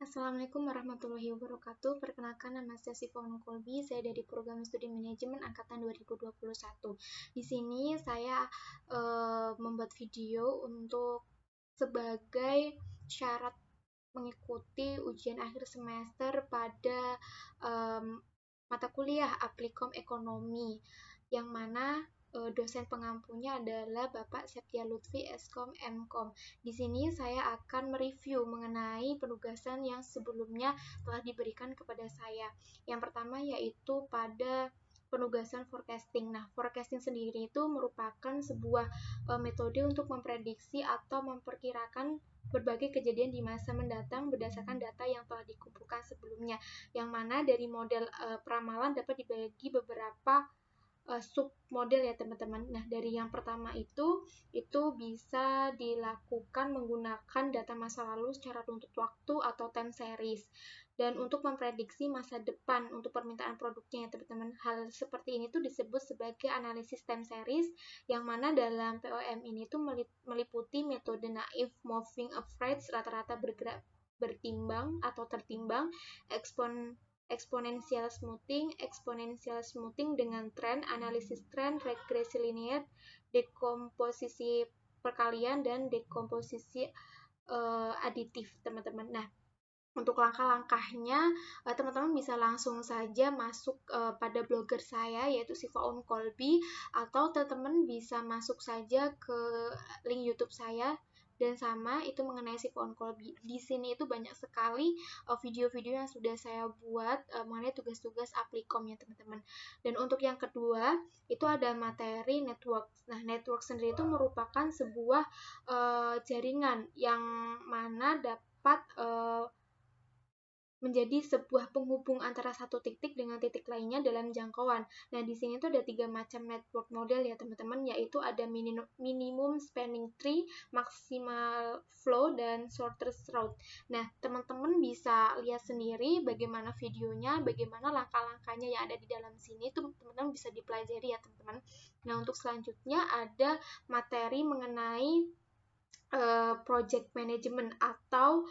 Assalamualaikum warahmatullahi wabarakatuh. Perkenalkan, nama saya Sifon Kolbi. Saya dari Program Studi Manajemen Angkatan 2021. Di sini saya membuat video untuk sebagai syarat mengikuti ujian akhir semester pada mata kuliah Applikom Ekonomi, yang mana dosen pengampunya adalah Bapak Septia Lutfi, Eskom Mkom. Di sini saya akan mereview mengenai penugasan yang sebelumnya telah diberikan kepada saya. Yang pertama yaitu pada penugasan forecasting. Nah, forecasting sendiri itu merupakan sebuah metode untuk memprediksi atau memperkirakan berbagai kejadian di masa mendatang berdasarkan data yang telah dikumpulkan sebelumnya. Yang mana dari model peramalan dapat dibagi beberapa sub model ya teman-teman. Nah, dari yang pertama itu bisa dilakukan menggunakan data masa lalu secara runtut waktu atau time series. Dan untuk memprediksi masa depan untuk permintaan produknya ya teman-teman. Hal seperti ini tuh disebut sebagai analisis time series, yang mana dalam POM ini tuh meliputi metode naive moving average, rata-rata bergerak bertimbang atau tertimbang, exponential smoothing dengan tren, analisis tren, regresi linear, dekomposisi perkalian, dan dekomposisi aditif, teman-teman. Nah, untuk langkah-langkahnya, teman-teman bisa langsung saja masuk pada blogger saya, yaitu Sifaun Kolbi, atau teman-teman bisa masuk saja ke link YouTube saya, dan sama itu mengenai Sifaun Kolbi. Di sini itu banyak sekali video-video yang sudah saya buat mengenai tugas-tugas Applikom ya teman-teman. Dan untuk yang kedua, itu ada materi network. Nah, network sendiri itu merupakan sebuah jaringan yang mana dapat menjadi sebuah penghubung antara satu titik dengan titik lainnya dalam jangkauan. Nah, di sini tuh ada 3 macam network model ya teman-teman, yaitu ada minimum spanning tree, maximal flow, dan shortest route. Nah, teman-teman bisa lihat sendiri bagaimana videonya, bagaimana langkah-langkahnya yang ada di dalam sini, itu teman-teman bisa dipelajari ya teman-teman. Nah, untuk selanjutnya ada materi mengenai project management atau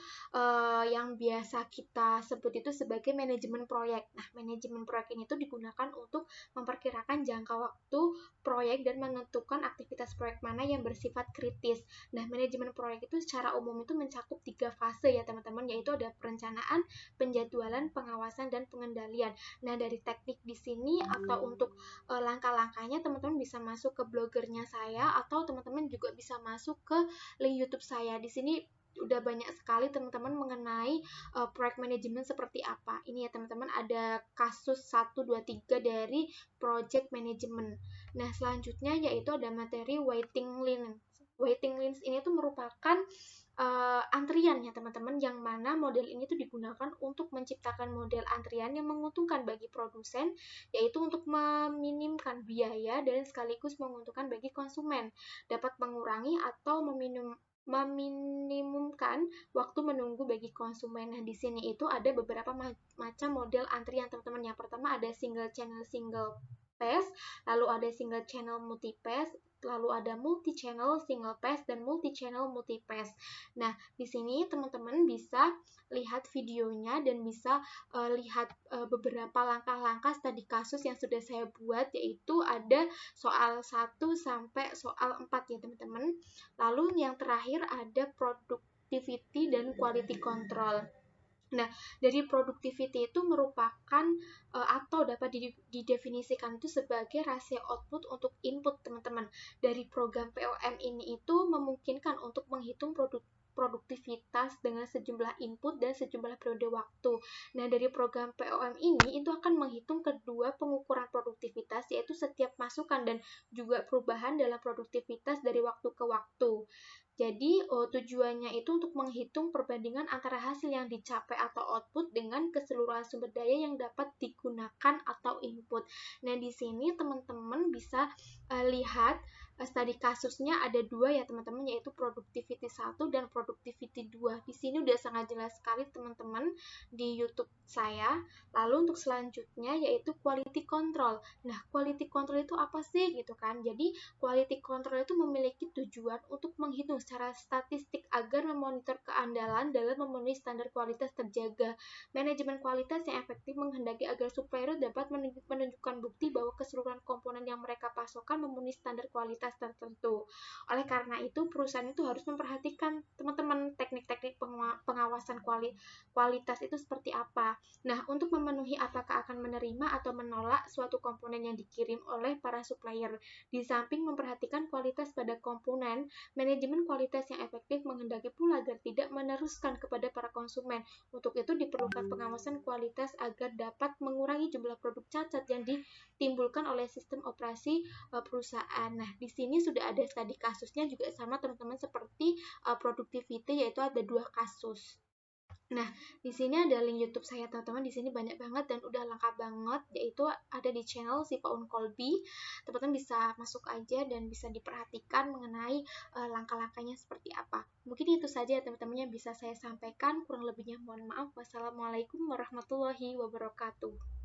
yang biasa kita sebut itu sebagai manajemen proyek. Nah, manajemen proyek ini tuh digunakan untuk memperkirakan jangka waktu proyek dan menentukan aktivitas proyek mana yang bersifat kritis. Nah, manajemen proyek itu secara umum itu mencakup 3 fase ya teman-teman, yaitu ada perencanaan, penjadwalan, pengawasan, dan pengendalian. Nah, dari teknik di sini atau untuk langkah-langkahnya teman-teman bisa masuk ke blogernya saya, atau teman-teman juga bisa masuk ke link YouTube saya. Di sini udah banyak sekali teman-teman mengenai proyek manajemen seperti apa. Ini ya teman-teman, ada kasus 1, 2, 3 dari project management. Nah, selanjutnya yaitu ada materi waiting list. Waiting list ini tuh merupakan antrian ya teman-teman, yang mana model ini tuh digunakan untuk menciptakan model antrian yang menguntungkan bagi produsen, yaitu untuk meminimkan biaya dan sekaligus menguntungkan bagi konsumen, dapat mengurangi atau meminimumkan waktu menunggu bagi konsumen. Nah, di sini itu ada beberapa macam model antrian teman-teman. Yang pertama ada single channel single pass, lalu ada single channel multi pass, lalu ada multi channel single pass, dan multi channel multi pass. Nah, di sini teman-teman bisa lihat videonya dan bisa lihat beberapa langkah-langkah studi kasus yang sudah saya buat, yaitu ada soal 1 sampai soal 4 ya teman-teman. Lalu yang terakhir ada productivity dan quality control. Nah, dari productivity itu merupakan atau dapat didefinisikan itu sebagai rasio output untuk input teman-teman. Dari program POM ini itu memungkinkan untuk menghitung produktivitas dengan sejumlah input dan sejumlah periode waktu. Nah, dari program POM ini itu akan menghitung kedua pengukuran produktivitas, yaitu setiap masukan dan juga perubahan dalam produktivitas dari waktu ke waktu. Jadi, tujuannya itu untuk menghitung perbandingan antara hasil yang dicapai atau output dengan keseluruhan sumber daya yang dapat digunakan atau input. Nah, di sini teman-teman bisa lihat Studi kasusnya ada dua ya teman-teman, yaitu productivity 1 dan productivity 2. Di sini udah sangat jelas sekali teman-teman di YouTube saya. Lalu untuk selanjutnya yaitu quality control. Nah, quality control itu apa sih gitu kan? Jadi, quality control itu memiliki tujuan untuk menghitung secara statistik agar memonitor keandalan dalam memenuhi standar kualitas terjaga. Manajemen kualitas yang efektif menghendaki agar supplier dapat menunjukkan bukti bahwa keseluruhan komponen yang mereka pasokkan memenuhi standar kualitas tertentu. Oleh karena itu, perusahaan itu harus memperhatikan teman-teman teknik-teknik pengawasan kualitas itu seperti apa. Nah, untuk memenuhi apakah akan menerima atau menolak suatu komponen yang dikirim oleh para supplier. Di samping memperhatikan kualitas pada komponen, manajemen kualitas yang efektif menghendaki pula agar tidak meneruskan kepada para konsumen. Untuk itu diperlukan pengawasan kualitas agar dapat mengurangi jumlah produk cacat yang ditimbulkan oleh sistem operasi perusahaan. Nah, di sini sudah ada studi kasusnya juga sama teman-teman seperti productivity, yaitu ada 2 kasus. Nah, di sini ada link YouTube saya teman-teman. Di sini banyak banget dan udah lengkap banget, yaitu ada di channel Sifaun Kolbi. Teman-teman bisa masuk aja dan bisa diperhatikan mengenai langkah-langkahnya seperti apa. Mungkin itu saja teman-teman yang bisa saya sampaikan. Kurang lebihnya mohon maaf. Wassalamualaikum warahmatullahi wabarakatuh.